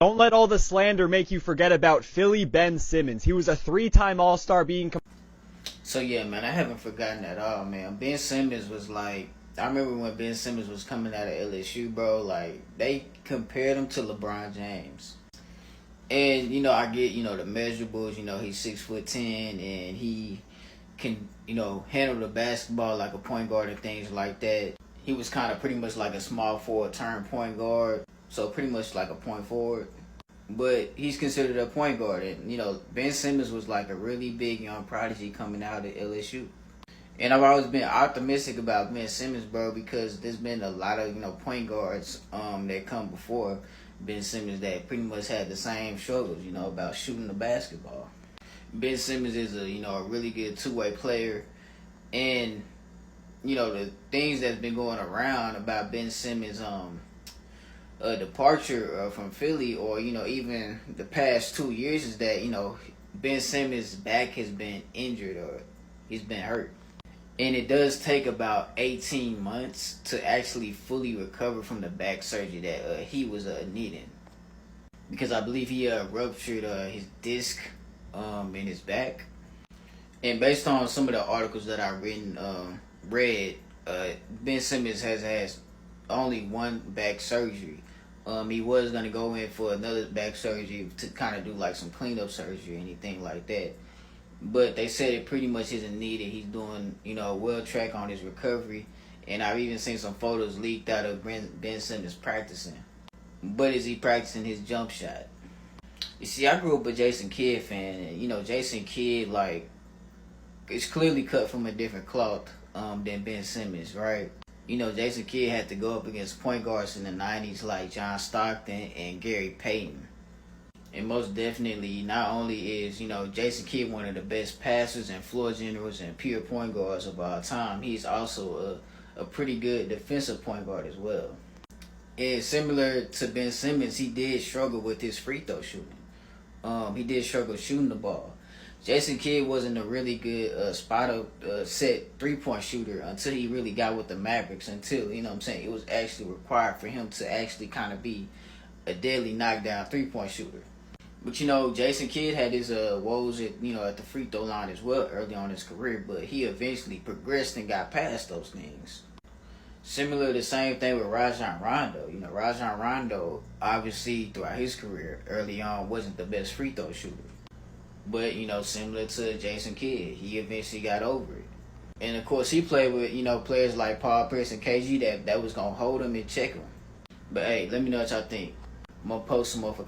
Don't let all the slander make you forget about Philly Ben Simmons. He was a three-time All-Star being... So yeah, man, I haven't forgotten at all, man. Ben Simmons was like, I remember when Ben Simmons was coming out of LSU, bro, like, they compared him to LeBron James. And, I get, the measurables, he's 6'10", and he can, handle the basketball like a point guard and things like that. He was kind of pretty much like a small forward turned point guard, so pretty much like a point forward. But he's considered a point guard, and, Ben Simmons was like a really big young prodigy coming out of LSU. And I've always been optimistic about Ben Simmons, bro, because there's been a lot of, point guards that come before Ben Simmons that pretty much had the same struggles, about shooting the basketball. Ben Simmons is a really good two-way player. And, the things that's been going around about Ben Simmons' departure from Philly, or, even the past 2 years, is that, Ben Simmons' back has been injured or he's been hurt. And it does take about 18 months to actually fully recover from the back surgery that he was needing. Because I believe he ruptured his disc in his back. And based on some of the articles that I've read, Ben Simmons has had only one back surgery. He was going to go in for another back surgery to kind of do like some cleanup surgery or anything like that. But they said it pretty much isn't needed. He's doing, well track on his recovery. And I've even seen some photos leaked out of Ben Simmons practicing. But is he practicing his jump shot? You see, I grew up a Jason Kidd fan. And, Jason Kidd, like, it's clearly cut from a different cloth than Ben Simmons, right? Jason Kidd had to go up against point guards in the 90s like John Stockton and Gary Payton. And most definitely, not only is, Jason Kidd one of the best passers and floor generals and pure point guards of all time, he's also a pretty good defensive point guard as well. And similar to Ben Simmons, he did struggle with his free throw shooting. He did struggle shooting the ball. Jason Kidd wasn't a really good set three-point shooter until he really got with the Mavericks, until, it was actually required for him to actually kind of be a deadly knockdown three-point shooter. But, Jason Kidd had his woes at the free throw line as well early on in his career, but he eventually progressed and got past those things. Similar, the same thing with Rajon Rondo. Rajon Rondo, obviously, throughout his career, early on, wasn't the best free throw shooter. But, similar to Jason Kidd, he eventually got over it. And, of course, he played with, players like Paul Pierce and KG that was going to hold him and check him. But, hey, let me know what y'all think. I'm going to post some more for